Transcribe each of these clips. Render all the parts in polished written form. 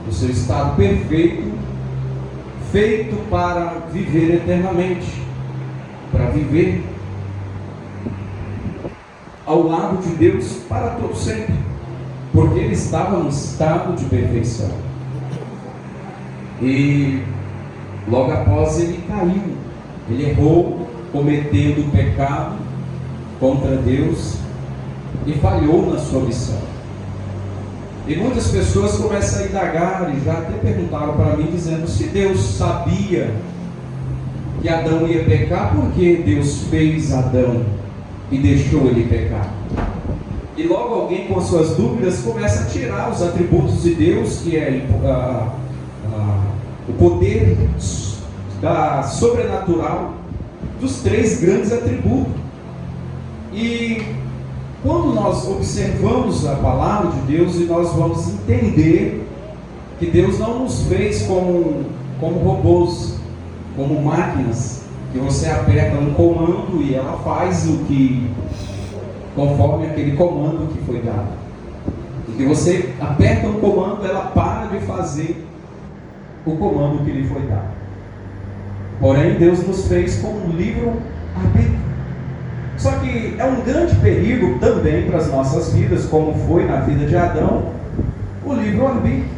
no seu estado perfeito, feito para viver eternamente, para viver ao lado de Deus para todo sempre, porque ele estava no estado de perfeição. E logo após ele caiu, ele errou, cometendo pecado contra Deus e falhou na sua missão. E muitas pessoas começam a indagar, e já até perguntaram para mim, dizendo: se Deus sabia que Adão ia pecar, por que Deus fez Adão e deixou ele pecar? E logo alguém com as suas dúvidas começa a tirar os atributos de Deus, que é o poder sobrenatural dos três grandes atributos. E quando nós observamos a palavra de Deus, e nós vamos entender que Deus não nos fez como robôs, como máquinas, que você aperta um comando e ela faz o que, conforme aquele comando que foi dado. E que você aperta um comando, ela para de fazer o comando que lhe foi dado. Porém, Deus nos fez com um livre-arbítrio. Só que é um grande perigo também para as nossas vidas, como foi na vida de Adão, o livre-arbítrio.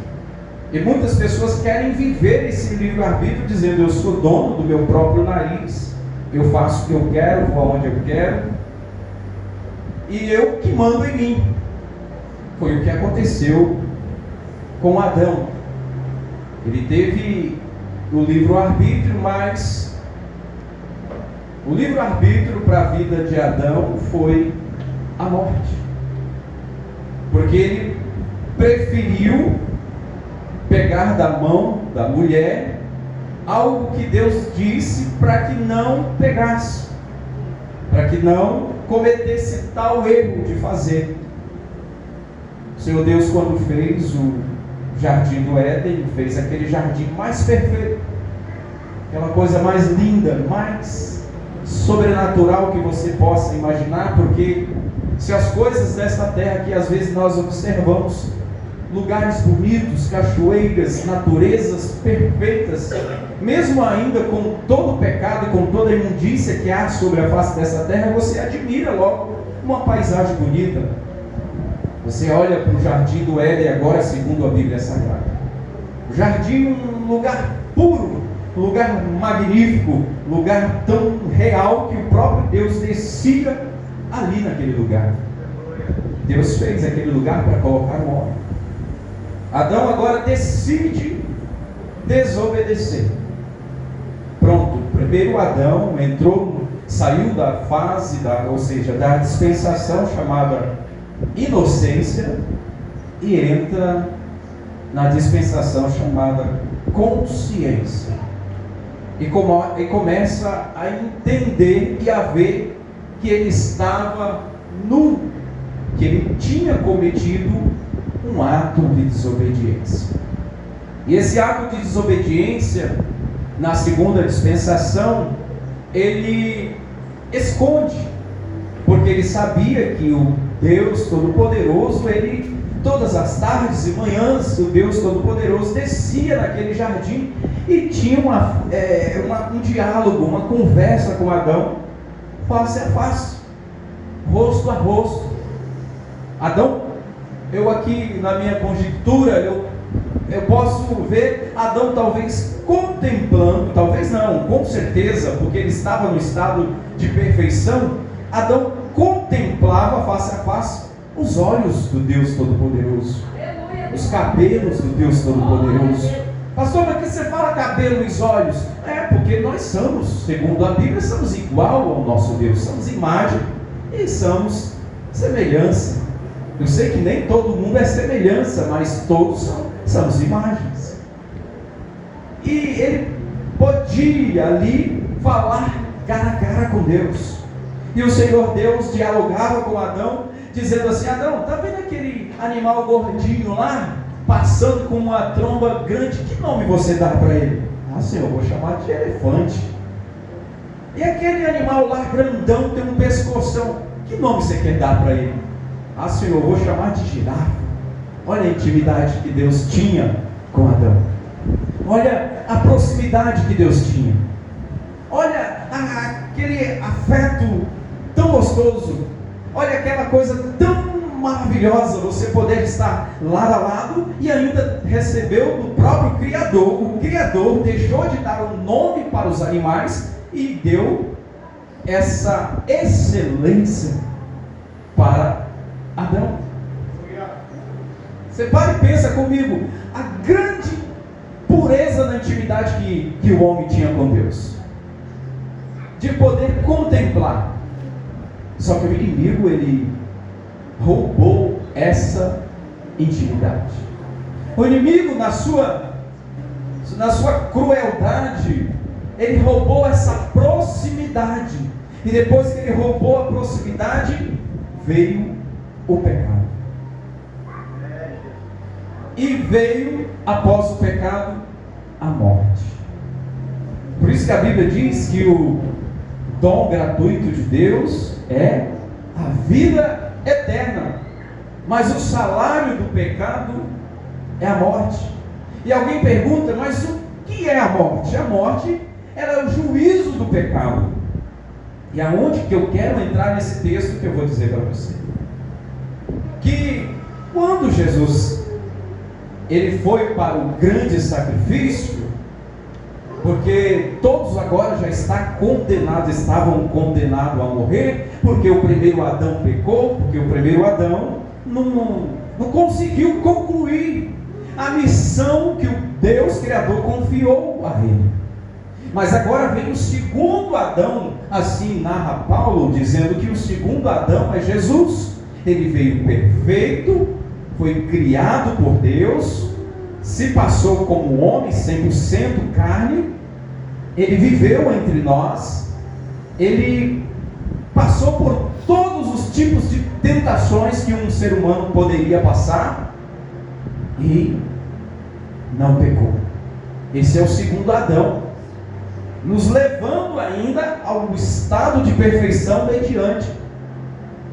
E muitas pessoas querem viver esse livre-arbítrio dizendo: eu sou dono do meu próprio nariz, eu faço o que eu quero, vou aonde eu quero, e eu que mando em mim. Foi o que aconteceu com Adão. Ele teve o livre-arbítrio, mas o livre-arbítrio para a vida de Adão foi a morte, porque ele preferiu pegar da mão da mulher algo que Deus disse para que não pegasse, para que não cometesse tal erro de fazer. O Senhor Deus, quando fez o jardim do Éden, fez aquele jardim mais perfeito, aquela coisa mais linda, mais sobrenatural que você possa imaginar, porque se as coisas desta terra que às vezes nós observamos, lugares bonitos, cachoeiras, naturezas perfeitas, mesmo ainda com todo o pecado e com toda a imundícia que há sobre a face dessa terra, você admira logo uma paisagem bonita. Você olha para o jardim do Éden agora, segundo a Bíblia Sagrada. O jardim, um lugar puro, um lugar magnífico, um lugar tão real que o próprio Deus descia ali naquele lugar. Deus fez aquele lugar para colocar o homem. Adão agora decide desobedecer. Pronto, primeiro Adão saiu da fase, ou seja, da dispensação chamada inocência, e entra na dispensação chamada consciência. E começa a entender e a ver que ele estava nu, que ele tinha cometido um ato de desobediência. E esse ato de desobediência, na segunda dispensação, ele esconde, porque ele sabia que o Deus Todo-Poderoso, todas as tardes e manhãs, o Deus Todo-Poderoso descia naquele jardim e tinha um diálogo, uma conversa com Adão, face a face, rosto a rosto. Adão, eu aqui na minha conjectura, eu posso ver Adão talvez contemplando, talvez não, com certeza, porque ele estava no estado de perfeição. Adão contemplava face a face os olhos do Deus Todo-Poderoso, os cabelos do Deus Todo-Poderoso. Pastor, mas que você fala cabelo nos olhos? Porque nós somos, segundo a Bíblia, somos igual ao nosso Deus, somos imagem e somos semelhança. Eu sei que nem todo mundo é semelhança, mas todos somos imagens. E ele podia ali falar cara a cara com Deus. E o Senhor Deus dialogava com Adão, dizendo assim: Adão, está vendo aquele animal gordinho lá, passando com uma tromba grande? Que nome você dá para ele? Senhor, eu vou chamar de elefante. E aquele animal lá grandão, tem um pescoção, que nome você quer dar para ele? Senhor, eu vou chamar de girafa. Olha a intimidade que Deus tinha com Adão. Olha a proximidade que Deus tinha. Olha aquele afeto tão gostoso. Olha aquela coisa tão maravilhosa, você poder estar lado a lado e ainda recebeu do próprio Criador. O Criador deixou de dar um nome para os animais e deu essa excelência para Adão. Você para e pensa comigo, a grande pureza na intimidade que o homem tinha com Deus, de poder contemplar. Só que o inimigo, ele roubou essa intimidade. O inimigo, na sua crueldade, ele roubou essa proximidade. E depois que ele roubou a proximidade, veio o pecado. E veio, após o pecado, a morte. Por isso que a Bíblia diz que o dom gratuito de Deus é a vida eterna. Mas o salário do pecado é a morte. E alguém pergunta, mas o que é a morte? A morte é o juízo do pecado. E aonde que eu quero entrar nesse texto que eu vou dizer para você? Que quando Jesus ele foi para o grande sacrifício, porque todos agora já estavam condenados a morrer, porque o primeiro Adão pecou, porque o primeiro Adão não conseguiu concluir a missão que o Deus Criador confiou a ele. Mas agora vem o segundo Adão, assim narra Paulo, dizendo que o segundo Adão é Jesus. Ele veio perfeito, foi criado por Deus, se passou como homem, 100% carne, ele viveu entre nós, ele passou por todos os tipos de tentações que um ser humano poderia passar e não pecou. Esse é o segundo Adão, nos levando ainda ao estado de perfeição mediante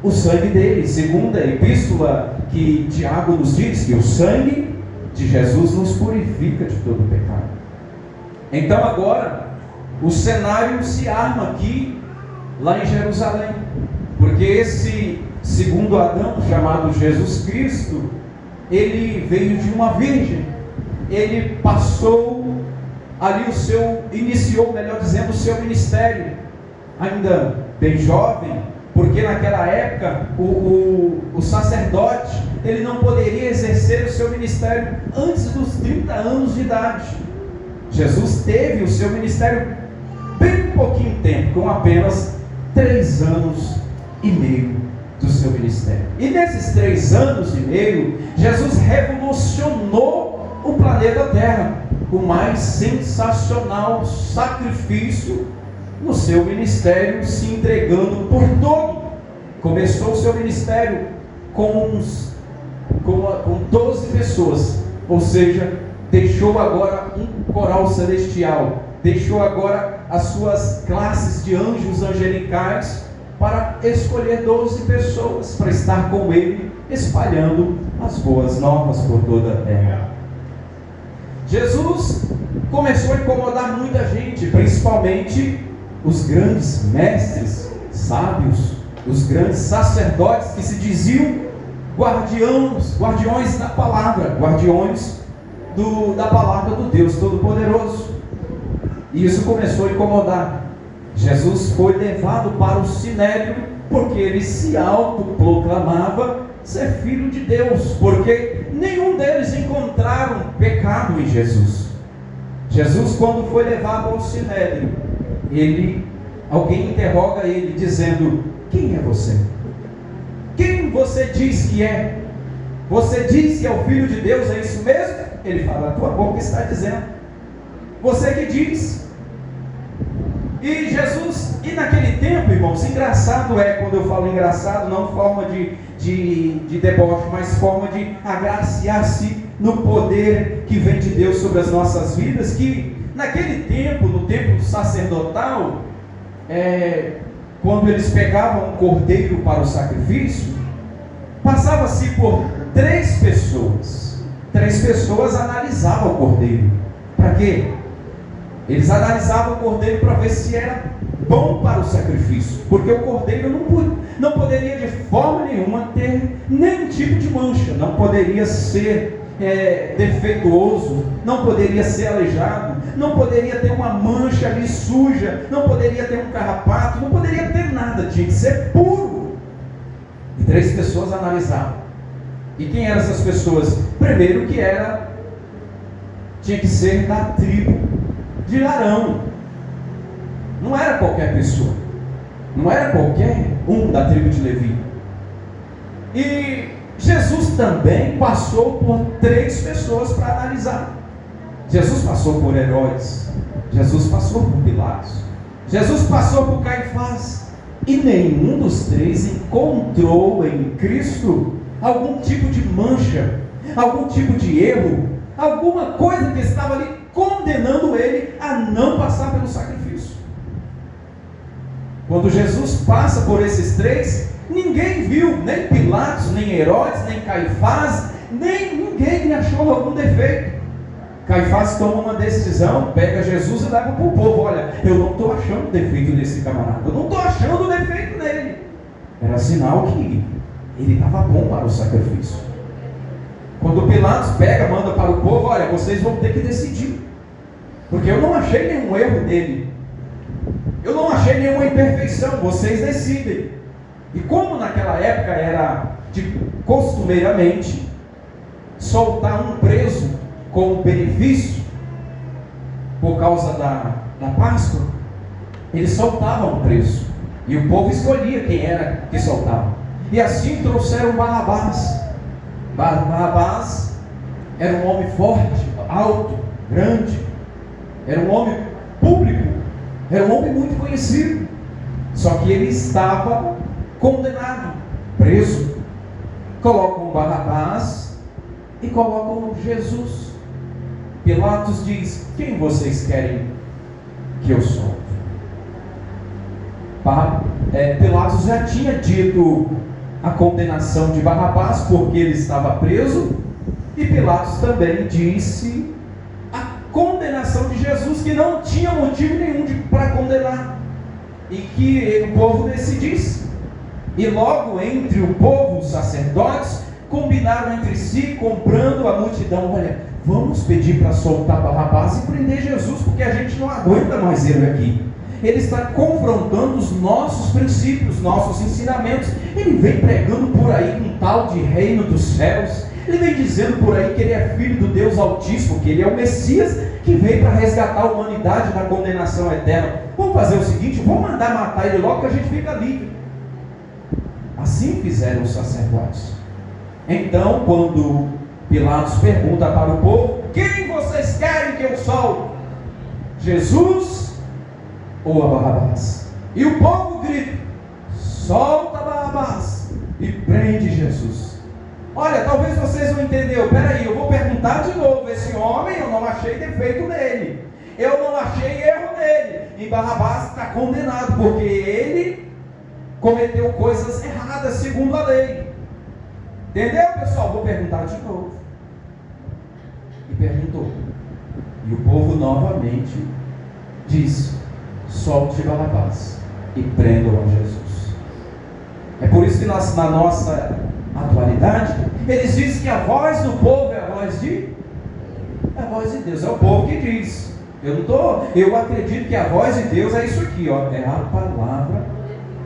o sangue dele. Segunda epístola que Tiago nos diz que o sangue de Jesus nos purifica de todo pecado. Então agora o cenário se arma aqui, lá em Jerusalém, porque esse segundo Adão, chamado Jesus Cristo, ele veio de uma virgem, ele passou ali iniciou, melhor dizendo, o seu ministério, ainda bem jovem, porque naquela época o sacerdote, ele não poderia exercer o seu ministério antes dos 30 anos de idade. Jesus teve o seu ministério bem pouquinho tempo, com apenas 3 anos e meio do seu ministério. E nesses 3 anos e meio, Jesus revolucionou o planeta Terra, o mais sensacional sacrifício no seu ministério, se entregando por todo. Começou o seu ministério com 12 pessoas, ou seja, deixou agora um coral celestial, deixou agora as suas classes de anjos angelicais para escolher 12 pessoas para estar com ele, espalhando as boas novas por toda a terra. Jesus começou a incomodar muita gente, principalmente os grandes mestres, sábios, os grandes sacerdotes que se diziam guardiões da palavra, guardiões da palavra do Deus Todo-Poderoso. E isso começou a incomodar. Jesus foi levado para o Sinédrio, porque ele se autoproclamava ser filho de Deus, porque nenhum deles encontraram pecado em Jesus. Jesus, quando foi levado ao Sinédrio, alguém interroga ele, dizendo: quem é você? Quem você diz que é? Você diz que é o Filho de Deus, é isso mesmo? Ele fala: a tua boca está dizendo. Você que diz. E Jesus, e naquele tempo, irmãos, engraçado é, quando eu falo engraçado, não forma de deboche, mas forma de agraciar-se no poder que vem de Deus sobre as nossas vidas, que naquele tempo, no tempo sacerdotal, quando eles pegavam um cordeiro para o sacrifício, passava-se por 3 pessoas, 3 pessoas analisavam o cordeiro. Para quê? Eles analisavam o cordeiro para ver se era bom para o sacrifício, porque o cordeiro não poderia de forma nenhuma ter nenhum tipo de mancha, não poderia ser defeituoso, não poderia ser aleijado, não poderia ter uma mancha ali suja, não poderia ter um carrapato, não poderia ter nada, tinha que ser puro. E 3 pessoas analisavam. E quem eram essas pessoas? Primeiro que tinha que ser da tribo de Arão. Não era qualquer pessoa, não era qualquer um da tribo de Levi. E Jesus também passou por 3 pessoas para analisar. Jesus passou por Herodes, Jesus passou por Pilatos, Jesus passou por Caifás, e nenhum dos 3 encontrou em Cristo algum tipo de mancha, algum tipo de erro, alguma coisa que estava ali condenando ele a não passar pelo sacrifício. Quando Jesus passa por esses 3, ninguém viu, nem Pilatos, nem Herodes, nem Caifás, ninguém achou algum defeito. Caifás toma uma decisão, pega Jesus e leva para o povo: olha, eu não estou achando defeito nesse camarada, eu não estou achando defeito nele. Era sinal que ele estava bom para o sacrifício. Quando Pilatos pega, manda para o povo: olha, vocês vão ter que decidir, porque eu não achei nenhum erro nele, eu não achei nenhuma imperfeição, vocês decidem. E como naquela época era costumeiramente soltar um preso com benefício, por causa da Páscoa, eles soltavam o preso, e o povo escolhia quem era que soltava. E assim trouxeram Barrabás. Barrabás era um homem forte, alto, grande, era um homem público, era um homem muito conhecido, só que ele estava condenado, preso. Colocam Barrabás e colocam Jesus. Pilatos diz: quem vocês querem que eu solte? Pilatos já tinha dito a condenação de Barrabás porque ele estava preso, e Pilatos também disse a condenação de Jesus, que não tinha motivo nenhum para condenar, e que o povo decidisse. E logo entre o povo, os sacerdotes, combinaram entre si, comprando a multidão: olha, vamos pedir para soltar Barrabás e prender Jesus, porque a gente não aguenta mais ele aqui. Ele está confrontando os nossos princípios, nossos ensinamentos. Ele vem pregando por aí um tal de reino dos céus. Ele vem dizendo por aí que ele é filho do Deus Altíssimo, que ele é o Messias que veio para resgatar a humanidade da condenação eterna. Vamos fazer o seguinte: vamos mandar matar ele logo, que a gente fica livre. Assim fizeram os sacerdotes. Então, quando Pilatos pergunta para o povo: quem vocês querem que eu solte? Jesus ou a Barrabás? E o povo grita: solta Barrabás e prende Jesus. Olha, talvez vocês não entenderam. Peraí, eu vou perguntar de novo. Esse homem, eu não achei defeito nele, eu não achei erro nele, e Barrabás está condenado porque ele cometeu coisas erradas segundo a lei. Entendeu, pessoal? Vou perguntar de novo. E perguntou, e o povo novamente disse: solte Barrabás e prendam a Jesus. É por isso que na nossa atualidade, eles dizem que a voz do povo é a voz de Deus. É o povo que diz. Eu acredito que a voz de Deus é isso aqui, ó, é a palavra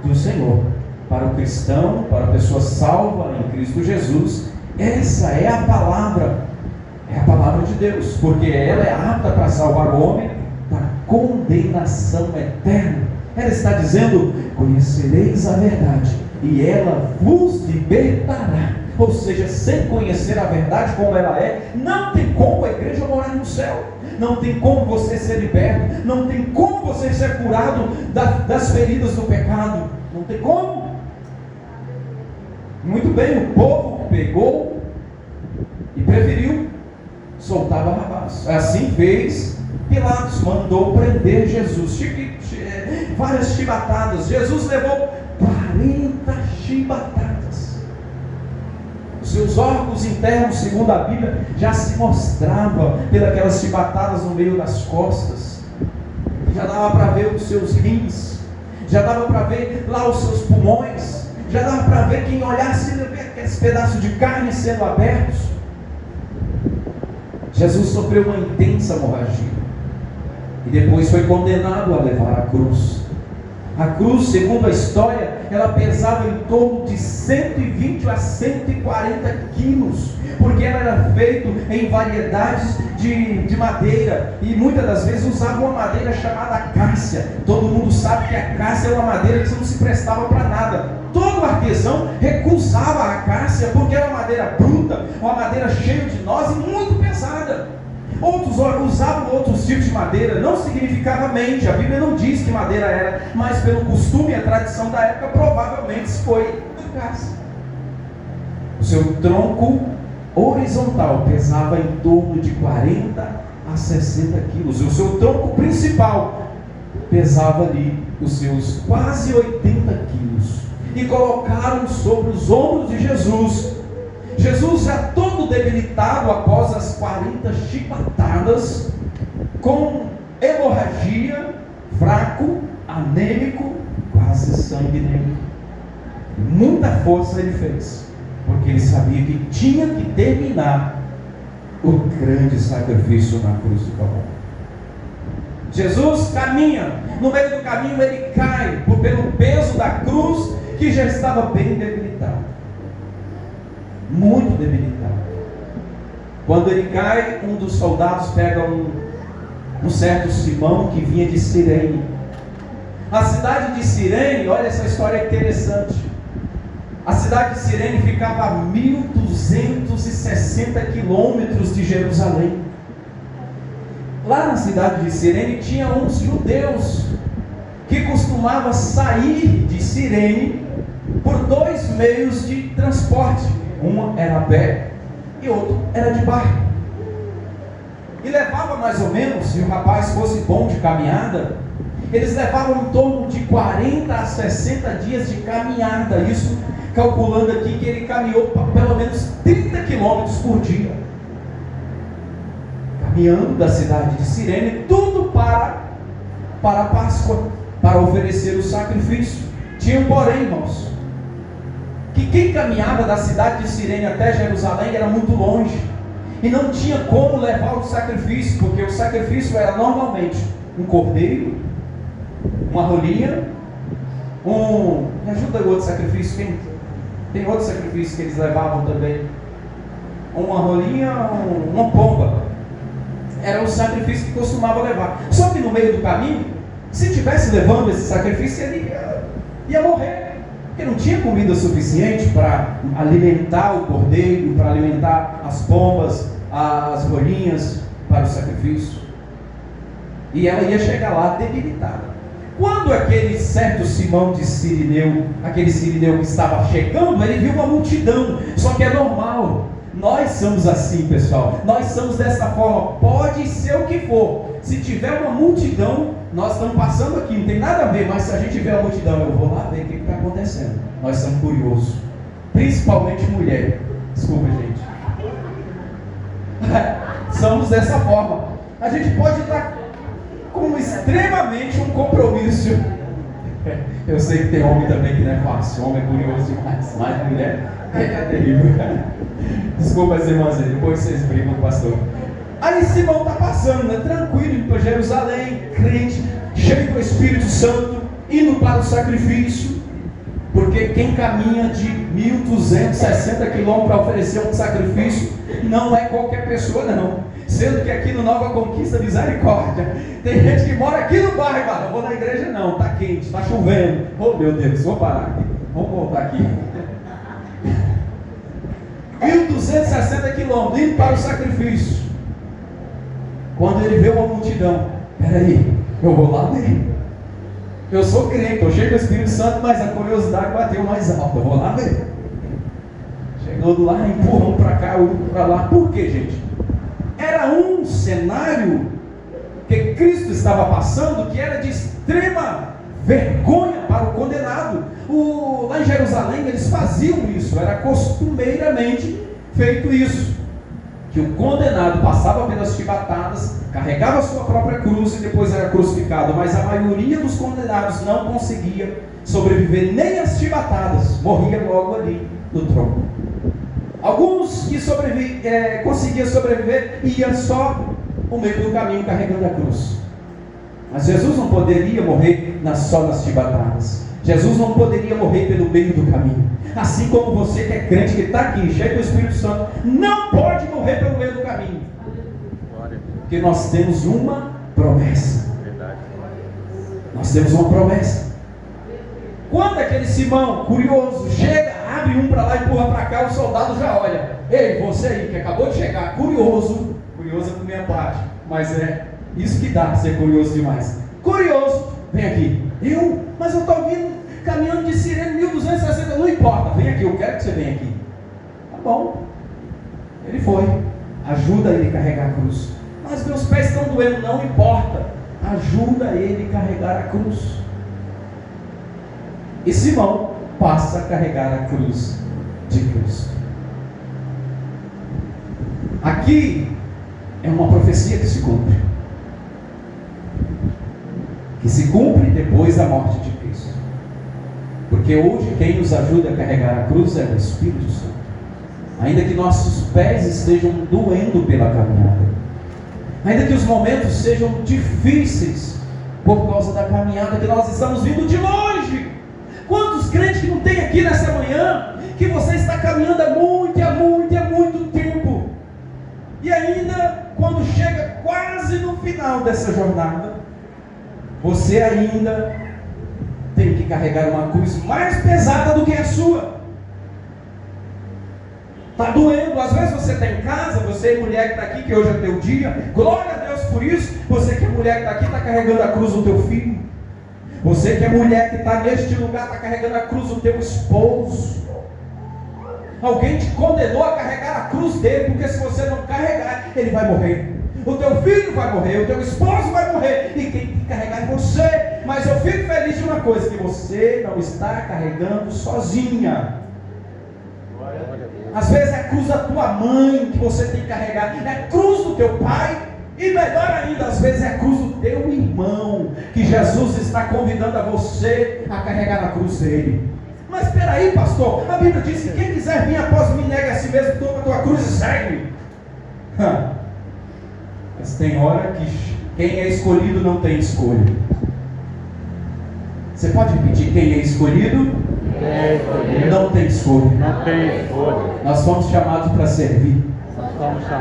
do Senhor. Para o cristão, para a pessoa salva em Cristo Jesus, essa é a palavra de Deus, porque ela é apta para salvar o homem da condenação eterna. Ela está dizendo: conhecereis a verdade e ela vos libertará. Ou seja, sem conhecer a verdade como ela é, não tem como a igreja morar no céu, não tem como você ser liberto, não tem como você ser curado das feridas do pecado, não tem como. Muito bem, o povo pegou e preferiu soltar Barrabás. Assim fez Pilatos, mandou prender Jesus. Várias chibatadas. Jesus levou 40 chibatadas. seus órgãos internos, segundo a Bíblia, já se mostrava pelas chibatadas no meio das costas. Já dava para ver os seus rins, já dava para ver lá os seus pulmões, já dava para ver, quem olhasse, ver aqueles pedaços de carne sendo abertos. Jesus sofreu uma intensa hemorragia e depois foi condenado a levar a cruz. A cruz, segundo a história, ela pesava em torno de 120 a 140 quilos, porque ela era feita em variedades de madeira, e muitas das vezes usava uma madeira chamada acácia. Todo mundo sabe que a acácia é uma madeira que não se prestava para nada. Todo artesão recusava a acácia, porque era uma madeira bruta, uma madeira cheia de nós e muito pesada. Outros usavam outros tipos de madeira, não significava mente, a Bíblia não diz que madeira era, mas pelo costume e a tradição da época, provavelmente foi acácia. O seu tronco horizontal pesava em torno de 40 a 60 quilos, e o seu tronco principal pesava ali os seus quase 80 quilos, e colocaram sobre os ombros de Jesus. Jesus já todo debilitado após as 40 chibatadas, com hemorragia, fraco, anêmico, quase sangue nele. Muita força ele fez, porque ele sabia que tinha que terminar o grande sacrifício na cruz do Calvário. Jesus caminha, no meio do caminho ele cai, pelo peso da cruz, que já estava bem debilitado. Muito debilitado. Quando ele cai, um dos soldados pega um certo Simão que vinha de Cirene. A cidade de Cirene, olha essa história interessante. A cidade de Cirene ficava a 1260 quilômetros de Jerusalém. Lá na cidade de Cirene tinha uns judeus que costumavam sair de Cirene por dois meios de transporte. Uma era a pé e outro era de barco. E levava mais ou menos, se o rapaz fosse bom de caminhada, eles levavam em torno de 40 a 60 dias de caminhada. Isso calculando aqui que ele caminhou pelo menos 30 quilômetros por dia, caminhando da cidade de Cirene, tudo para a Páscoa, para oferecer o sacrifício. Tinha um porém, irmãos, que quem caminhava da cidade de Cirene até Jerusalém era muito longe, e não tinha como levar o sacrifício, porque o sacrifício era normalmente um cordeiro, uma rolinha, me ajuda o outro sacrifício, tem outro sacrifício que eles levavam também, uma rolinha, uma pomba, era o sacrifício que costumava levar. Só que no meio do caminho, se tivesse levando esse sacrifício, ele ia morrer, porque não tinha comida suficiente para alimentar o cordeiro, para alimentar as pombas, as rolinhas para o sacrifício, e ela ia chegar lá debilitada. Quando aquele certo Simão de Cirineu, aquele Cirineu que estava chegando, ele viu uma multidão. Só que é normal, nós somos assim, pessoal, nós somos dessa forma, pode ser o que for, se tiver uma multidão, nós estamos passando aqui, não tem nada a ver, mas se a gente vê a multidão, eu vou lá ver o que está acontecendo. Nós somos curiosos, principalmente mulher, desculpa gente, somos dessa forma. A gente pode estar com extremamente um compromisso. Eu sei que tem homem também que não é fácil, homem é curioso demais, mas mulher é terrível. Desculpa as irmãs, depois vocês brigam com o pastor. Aí Simão está passando, né, tranquilo, indo para Jerusalém, crente, cheio do Espírito Santo, indo para o sacrifício, porque quem caminha de 1260 quilômetros para oferecer um sacrifício não é qualquer pessoa não, sendo que aqui no Nova Conquista Misericórdia tem gente que mora aqui no bairro, mas não vou na igreja não, está quente, está chovendo, oh meu Deus, vou parar aqui, vamos voltar aqui. 1260 quilômetros indo para o sacrifício. Quando ele vê uma multidão, peraí, eu vou lá ver. Eu sou crente, eu chego ao Espírito Santo, mas a curiosidade bateu mais alto, eu vou lá ver. Chegou do lá, empurrão para cá, outro para lá. Por quê, gente? Era um cenário que Cristo estava passando, que era de extrema vergonha para o condenado, Lá em Jerusalém eles faziam isso, era costumeiramente feito isso, que o condenado passava pelas chibatadas, carregava a sua própria cruz e depois era crucificado, mas a maioria dos condenados não conseguia sobreviver nem às chibatadas, morria logo ali no tronco. Alguns que conseguiam sobreviver, iam só no meio do caminho carregando a cruz. Mas Jesus não poderia morrer só nas chibatadas. Jesus não poderia morrer pelo meio do caminho. Assim como você que é crente, que está aqui, cheio do Espírito Santo, não pode morrer pelo meio do caminho. Porque nós temos uma promessa. Nós temos uma promessa. Quando aquele Simão, curioso, chega, abre um para lá e empurra para cá, o soldado já olha. Ei, você aí que acabou de chegar, curioso é por minha parte, mas é isso que dá ser curioso demais. Curioso, vem aqui. Mas eu estou vindo caminhando de Cirene 1260, não importa, vem aqui, eu quero que você venha aqui. Tá bom. Ele foi, ajuda ele a carregar a cruz. Mas meus pés estão doendo, não importa, ajuda ele a carregar a cruz. E Simão passa a carregar a cruz de Cristo. Aqui é uma profecia que se cumpre. Que se cumpre depois da morte de Cristo. Porque hoje quem nos ajuda a carregar a cruz é o Espírito Santo. Ainda que nossos pés estejam doendo pela caminhada, ainda que os momentos sejam difíceis por causa da caminhada que nós estamos vindo de longe. Quantos crentes que não tem aqui nessa manhã, que você está caminhando há muito tempo, e ainda quando chega quase no final dessa jornada, você ainda tem que carregar uma cruz mais pesada do que a sua. Está doendo, às vezes você está em casa, você é mulher que está aqui, que hoje é teu dia, glória a Deus por isso. Você que é mulher que está aqui, está carregando a cruz do teu filho. Você que é mulher que está neste lugar, está carregando a cruz do teu esposo. Alguém te condenou a carregar a cruz dele, porque se você não carregar, ele vai morrer. O teu filho vai morrer, o teu esposo vai morrer, e quem tem que carregar é você. Mas eu fico feliz de uma coisa, que você não está carregando sozinha. Às vezes é a cruz da tua mãe que você tem que carregar, é a cruz do teu pai, e melhor ainda, às vezes é a cruz do teu irmão, que Jesus está convidando a você a carregar na cruz dele. Mas espera aí, pastor, a Bíblia diz que quem quiser vir após mim, nega a si mesmo, toma a tua cruz e segue. Mas tem hora que quem é escolhido não tem escolha. Você pode repetir? Quem é escolhido não tem escolha. Não tem escolha. Nós fomos chamados para servir.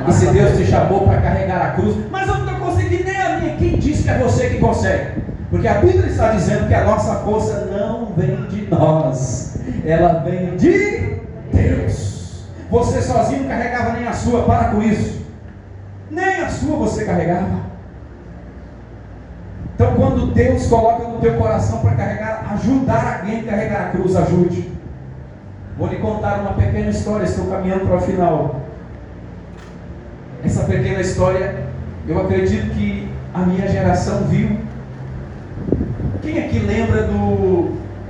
E se Deus te chamou para carregar a cruz, mas eu não estou conseguindo nem a minha. Quem disse que é você que consegue? Porque a Bíblia está dizendo que a nossa força não vem de nós, ela vem de Deus. Você sozinho não carregava nem a sua, para com isso. Nem a sua você carregava. Então quando Deus coloca no teu coração para carregar, ajudar alguém a carregar a cruz, ajude. Vou lhe contar uma pequena história, estou caminhando para o final. Essa pequena história, eu acredito que a minha geração viu. Quem aqui lembra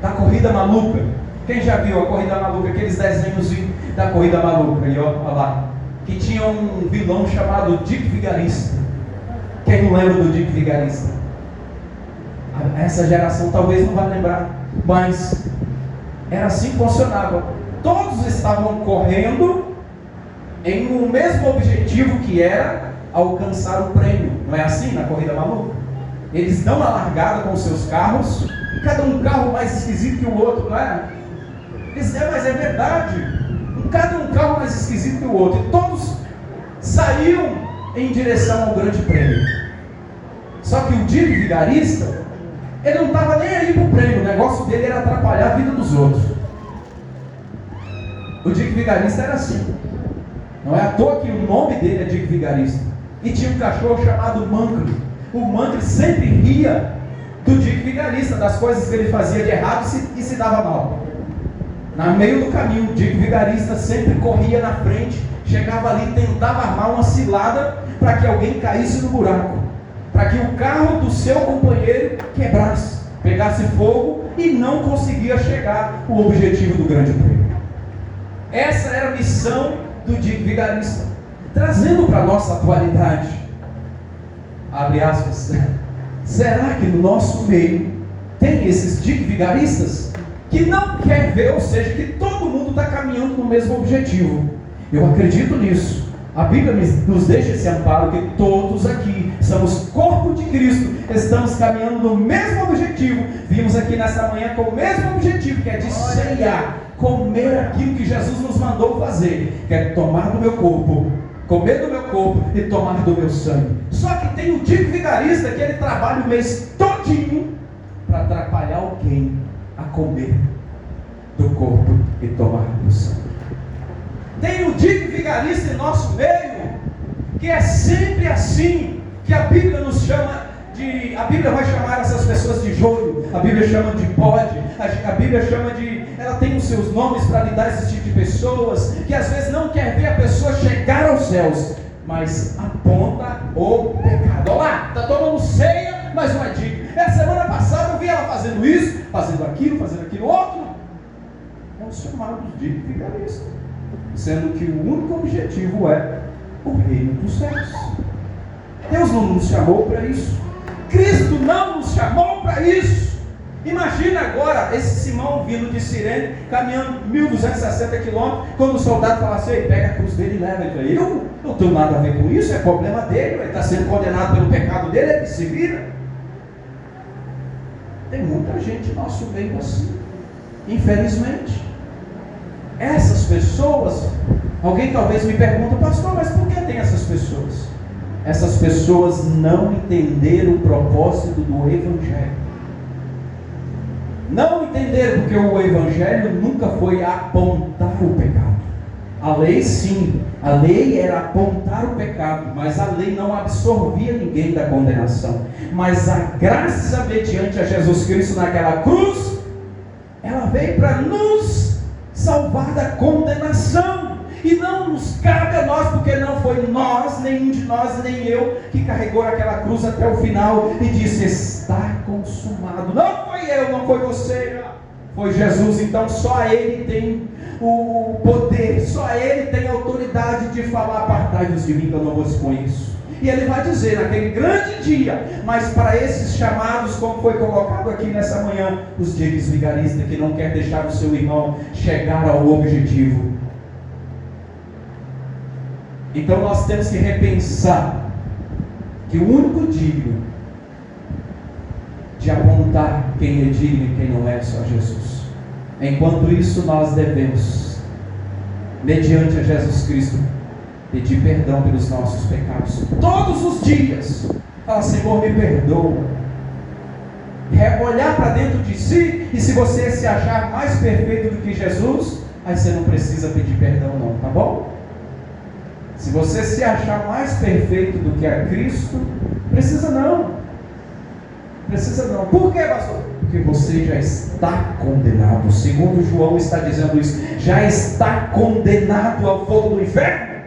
da Corrida Maluca? Quem já viu a Corrida Maluca? Aqueles desenhos da Corrida Maluca, aí, ó lá. Que tinha um vilão chamado Dick Vigarista. Quem não lembra do Dick Vigarista? Essa geração talvez não vai lembrar, mas era assim que funcionava. Todos estavam correndo em um mesmo objetivo, que era alcançar o prêmio. Não é assim na Corrida Maluca? Eles dão a largada com seus carros, cada um carro mais esquisito que o outro, não é? Mas é verdade. Cada um carro mais esquisito que o outro. E todos saíam em direção ao grande prêmio. Só que o Dick Vigarista, ele não estava nem aí para o prêmio. O negócio dele era atrapalhar a vida dos outros. O Dick Vigarista era assim. Não é à toa que o nome dele é Dick Vigarista. E tinha um cachorro chamado Mancle. O Mancle sempre ria do Dick Vigarista, das coisas que ele fazia de errado e se dava mal. No meio do caminho, o Dick Vigarista sempre corria na frente, chegava ali e tentava armar uma cilada para que alguém caísse no buraco, para que o carro do seu companheiro quebrasse. pegasse fogo e não conseguia chegar ao objetivo do grande prêmio. Essa era a missão do Dick Vigarista. Trazendo para a nossa atualidade, abre aspas, será que no nosso meio tem esses Dick Vigaristas que não quer ver, ou seja, que todo mundo está caminhando no mesmo objetivo? Eu acredito nisso. A Bíblia nos deixa esse amparo que todos aqui somos corpo de Cristo, estamos caminhando no mesmo objetivo. Vimos aqui nessa manhã com o mesmo objetivo, que é de ceiar, comer aquilo que Jesus nos mandou fazer, que é tomar do meu corpo, comer do meu corpo e tomar do meu sangue. Só que tem o Dick Vigarista que ele trabalha o mês todinho para atrapalhar alguém a comer do corpo e tomar do sangue. Tem o Dick Vigarista em nosso meio, que é sempre assim, que a Bíblia nos chama de, a Bíblia vai chamar essas pessoas de joio, a Bíblia chama de bode, a Bíblia chama de, ela tem os seus nomes para lidar a esse tipo de pessoas, que às vezes não quer ver a pessoa chegar aos céus, mas aponta o pecado. Olha lá, está tomando ceia, mas não é digno. Semana passada eu vi ela fazendo isso, fazendo aquilo outro. É os chamados de vigarista, sendo que o único objetivo é o reino dos céus. Deus não nos chamou para isso. Cristo não nos chamou para isso. Imagina agora esse Simão vindo de Cirene, caminhando 1.260 quilômetros, quando o soldado fala assim, pega a cruz dele e leva ele. Eu não tenho nada a ver com isso, é problema dele, ele está sendo condenado pelo pecado dele, ele se vira. Tem muita gente no nosso meio assim, infelizmente. Essas pessoas, alguém talvez me pergunte, pastor, mas por que tem essas pessoas? Essas pessoas não entenderam o propósito do Evangelho. Não entenderam, porque o Evangelho nunca foi apontar o pecado. A lei sim, a lei era apontar o pecado, mas a lei não absorvia ninguém da condenação. Mas a graça mediante a Jesus Cristo naquela cruz, ela veio para nos salvar da condenação. E não nos cabe a nós, porque não foi nós, nenhum de nós, nem eu, que carregou aquela cruz até o final e disse, está consumado. Não foi eu, não foi você, foi Jesus. Então só Ele tem o poder, só Ele tem a autoridade de falar, apartai-vos de mim que eu não vos conheço. E Ele vai dizer naquele grande dia, mas para esses chamados, como foi colocado aqui nessa manhã, os Dicks Vigaristas, que não quer deixar o seu irmão chegar ao objetivo. Então nós temos que repensar que o único digno de apontar quem é digno e quem não é só Jesus. Enquanto isso, nós devemos, mediante a Jesus Cristo, pedir perdão pelos nossos pecados todos os dias. Fala, Senhor, me perdoa. Olhar para dentro de si, e se você se achar mais perfeito do que Jesus, aí você não precisa pedir perdão não, tá bom? Se você se achar mais perfeito do que a Cristo, precisa não. Precisa não. Por quê, pastor? Porque você já está condenado. Segundo João está dizendo isso. Já está condenado ao fogo do inferno.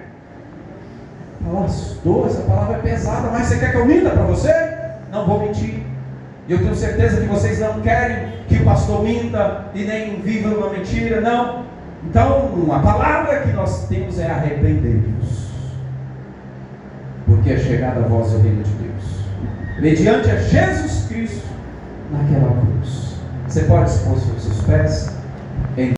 Pastor, essa palavra é pesada, mas você quer que eu minta para você? Não vou mentir. Eu tenho certeza que vocês não querem que o pastor minta e nem viva uma mentira, não. Então, a palavra que nós temos é arrepender-vos, porque é chegada a vós o reino de Deus, mediante a Jesus Cristo naquela cruz. Você pode expor os seus pés?